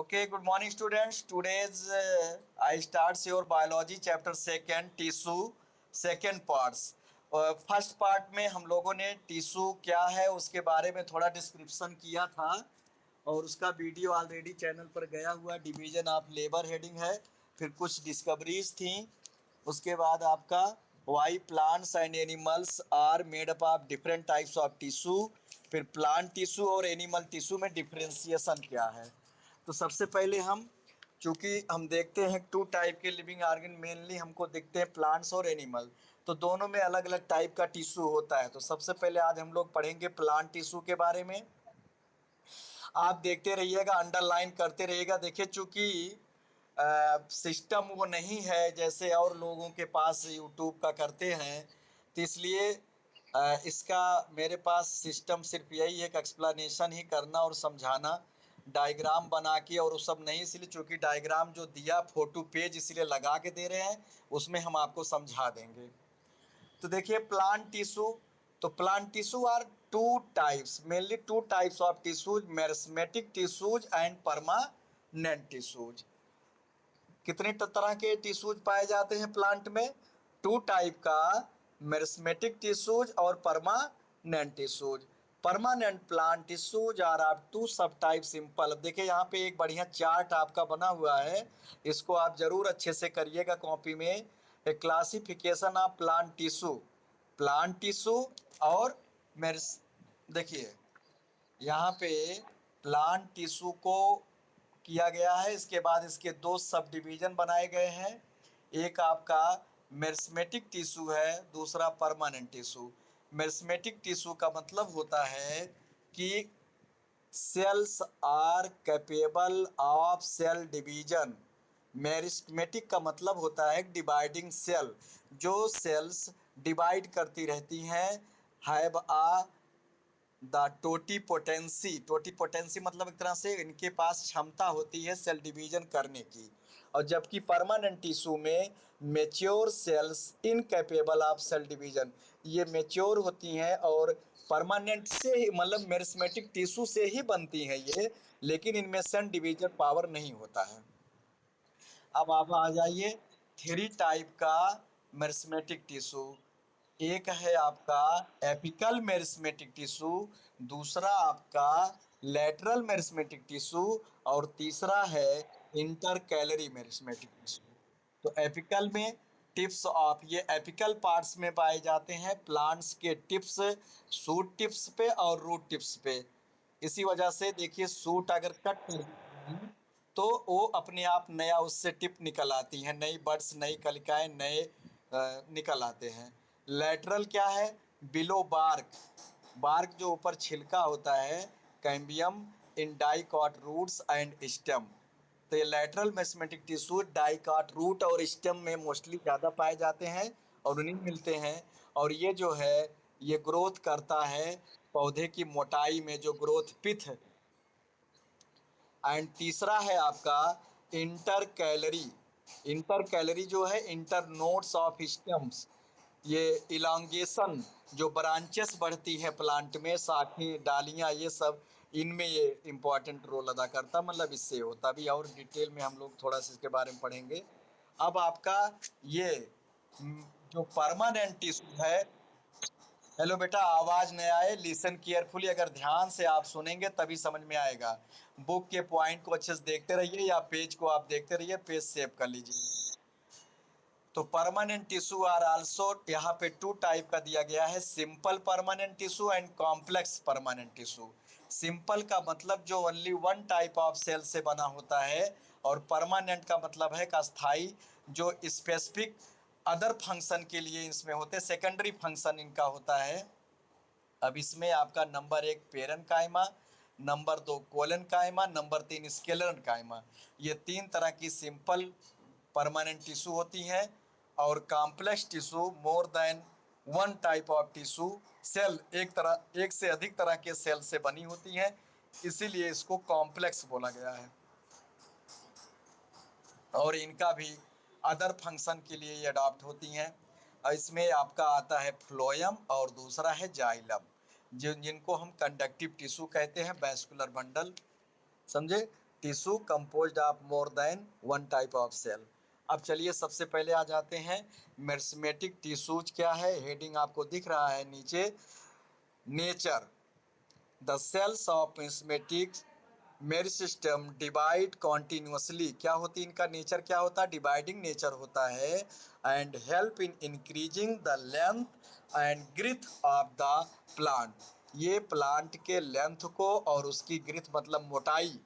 Okay, good morning, students. Today's I start your biology chapter second tissue second parts. First part में हम लोगों ने tissue क्या है उसके बारे में थोड़ा डिस्क्रिप्शन किया था और उसका वीडियो ऑलरेडी चैनल पर गया हुआ। डिवीजन ऑफ लेबर हेडिंग है, फिर कुछ डिस्कवरीज थी, उसके बाद आपका why plants and animals are made up of different types of tissue, फिर प्लांट टिश्यू और एनिमल टिश्यू में डिफ्रेंसिएशन क्या है। तो सबसे पहले हम चूंकि हम देखते हैं टू टाइप के लिविंग ऑर्गन मेनली हमको दिखते हैं, प्लांट्स और एनिमल, तो दोनों में अलग अलग टाइप का टिश्यू होता है। तो सबसे पहले आज हम लोग पढ़ेंगे प्लांट टिश्यू के बारे में। आप देखते रहिएगा, अंडरलाइन करते रहिएगा। देखिए चूंकि सिस्टम वो नहीं है जैसे और लोगों के पास यूट्यूब का करते हैं, तो इसलिए इसका मेरे पास सिस्टम सिर्फ यही है कि एक्सप्लेनेशन ही करना और समझाना, डायग्राम बना के और वो सब नहीं। इसलिए चूंकि डायग्राम जो दिया फोटो पेज इसलिए लगा के दे रहे हैं, उसमें हम आपको समझा देंगे। तो देखिए प्लांट टिश्यू, तो plant tissue are two types, mainly two types of tissues, meristematic tissues and permanent tissues. कितने तरह के टिश्यूज पाए जाते हैं प्लांट में? टू टाइप का, मेरिस्मेटिक टिश्यूज और permanent tissues. Permanent plant tissues are of two sub type simple. अब देखिए यहाँ पे एक बढ़िया चार्ट आपका बना हुआ है, इसको आप जरूर अच्छे से करिएगा कॉपी में। ए क्लासिफिकेशन ऑफ प्लांट टिश्यू और मेरिस, देखिए यहाँ पे प्लांट टिश्यू को किया गया है, इसके बाद इसके दो सब डिवीजन बनाए गए हैं। एक आपका मेरिस्मेटिक टिश्यू है, दूसरा परमानेंट टिश्यू। मेरिस्मेटिक टिश्यू का मतलब होता है कि cells are capable of cell division. Meristematic का मतलब होता है डिवाइडिंग सेल, जो सेल्स डिवाइड करती रहती हैं, हैव आ द टोटीपोटेंसी मतलब एक तरह से इनके पास क्षमता होती है सेल डिवीजन करने की। और जबकि परमानेंट टिश्यू में mature cells incapable of cell division, ये मेच्योर होती हैं और परमानेंट से ही मतलब मेरिस्मेटिक टिश्यू से ही बनती हैं ये, लेकिन इनमें सेल डिवीजन पावर नहीं होता है। अब आप आ जाइए थ्री टाइप का मेरिस्मेटिक टिश्यू। एक है आपका एपिकल मेरिस्मेटिक टिश्यू, दूसरा आपका लेटरल मेरिस्मेटिक टिश्यू और तीसरा है इंटरकैलरी मेरिस्मेटिक टिश्यू। तो एपिकल में टिप्स ऑफ, ये एपिकल पार्ट्स में पाए जाते हैं प्लांट्स के टिप्स, शूट टिप्स पे और रूट टिप्स पे। इसी वजह से देखिए शूट अगर कट कर तो वो अपने आप नया उससे टिप निकल आती हैं, नई बड्स, नई कलिकाएं, नए निकल आते हैं। लेटरल क्या है? बिलो बार्क, बार्क जो ऊपर छिलका होता है, cambium in dicot roots and stem. तो ये lateral meristematic tissue dicot root और स्टेम में मोस्टली ज़्यादा पाए जाते हैं और उन्हीं मिलते हैं। और ये जो है ये ग्रोथ करता है पौधे की मोटाई में, जो ग्रोथ पिथ। एंड तीसरा है आपका इंटर कैलरी। इंटर कैलरी जो है इंटर नोड्स ऑफ स्टेम्स, ये इलांगेशन जो ब्रांचेस बढ़ती है प्लांट में, शाखें, डालियां, ये सब इनमें ये इम्पॉर्टेंट रोल अदा करता, मतलब इससे होता भी। और डिटेल में हम लोग थोड़ा सा इसके बारे में पढ़ेंगे। अब आपका ये जो परमानेंट टिश्यू है, हेलो बेटा, आवाज नहीं आए, लिसन केयरफुली, अगर ध्यान से आप सुनेंगे तभी समझ में आएगा। बुक के पॉइंट को अच्छे से देखते रहिए या पेज को आप देखते रहिए, पेज सेव कर लीजिए। तो परमानेंट टिश्यू आर आल्सो यहाँ पे टू टाइप का दिया गया है, simple permanent tissue and complex permanent tissue. Simple का मतलब जो only one type of cell से बना होता है, और परमानेंट का मतलब है का स्थायी, जो स्पेसिफिक अदर फंक्शन के लिए इसमें होते, सेकेंडरी फंक्शन इनका होता है। अब इसमें आपका नंबर एक पेरन कायमा, नंबर दो कोलन कायमा, नंबर तीन स्केलरन कायमा, ये तीन तरह की सिंपल परमानेंट टिश्यू होती हैं। और complex tissue more than one type of tissue cell, एक से अधिक तरह के सेल से बनी होती हैं, इसीलिए इसको कॉम्प्लेक्स बोला गया है। और इनका भी अदर फंक्शन के लिए ये अडॉप्ट होती हैं। इसमें आपका आता है फ्लोएम और दूसरा है जाइलम, जिनको हम कंडक्टिव टिश्यू कहते हैं, वैस्कुलर बंडल, समझे। Tissue composed of more than one type of cell. अब चलिए सबसे पहले आ जाते हैं मेरिस्टेमेटिक टिश्यूज क्या है। हेडिंग आपको दिख रहा है नीचे, nature. The cells of meristematic meristem divide continuously. क्या होती है इनका नेचर, क्या होता है, डिवाइडिंग नेचर होता है। And help in increasing the length and girth of the plant. ये प्लांट के लेंथ को और उसकी ग्रिथ मतलब मोटाई